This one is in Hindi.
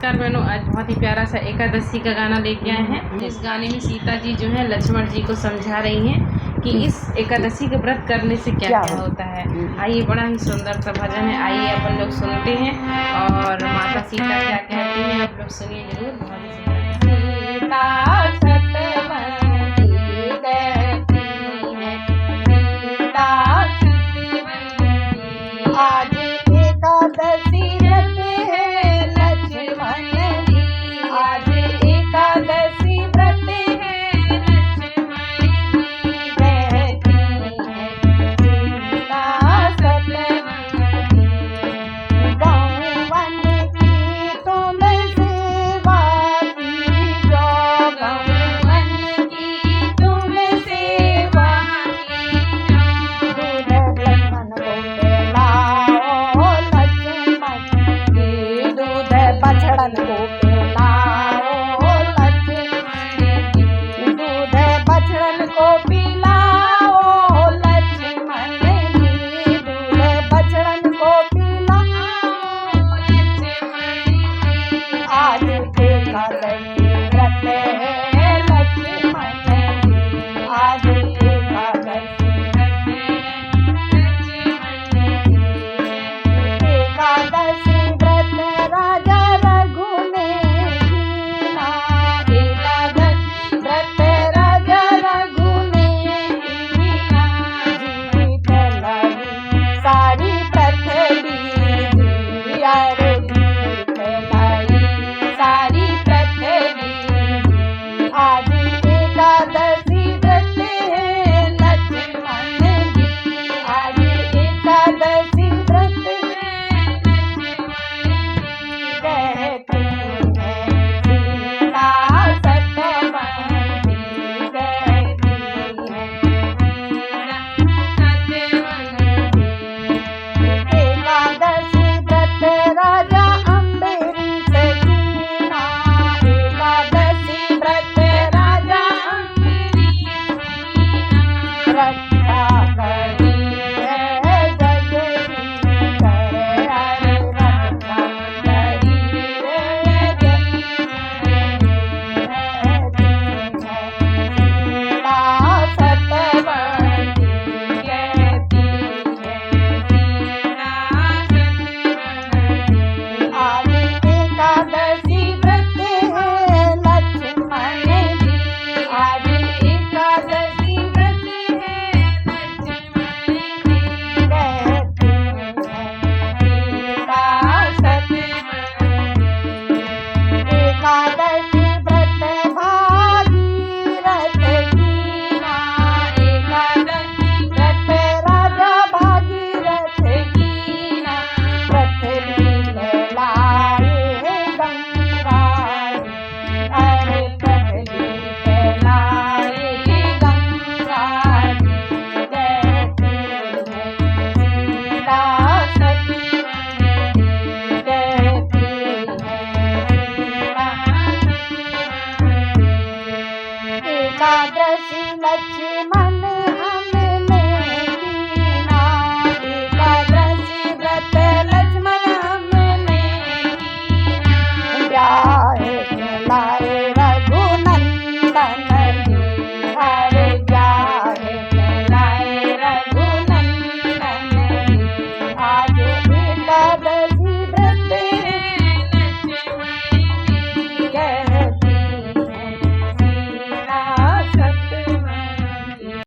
नमस्कार बहनों, आज बहुत ही प्यारा सा एकादशी का गाना लेके आए हैं। इस गाने में सीता जी जो है लक्ष्मण जी को समझा रही हैं कि इस एकादशी के व्रत करने से क्या क्या होता है। आइए, बड़ा ही सुंदर सा भजन है, आइए अपन लोग सुनते हैं और माता सीता क्या कहती हैं आप लोग सुनिए जरूर। बहुत ही आज एकादशी व्रत है लक्ष्मण जी, आज एकादशी व्रत है लक्ष्मण जी, कहती है सीता सतवन गौवन की तुम सेवा कीजो, गौवन की तुम सेवा कीजो, दूध लक्ष्मण को पिलाओ बछड़न को पिलाओ लक्ष्मण जी, दूध बछड़न को पिलाओ लक्ष्मण जी, आज एकादशी व्रत है लक्ष्मण जी, आज एकादशी व्रत है लक्ष्मण जी, एकादशी व्रत राजा एकादशी लक्ष्मण हमने कीना, एकादशी व्रत लक्ष्मण हमने कीना।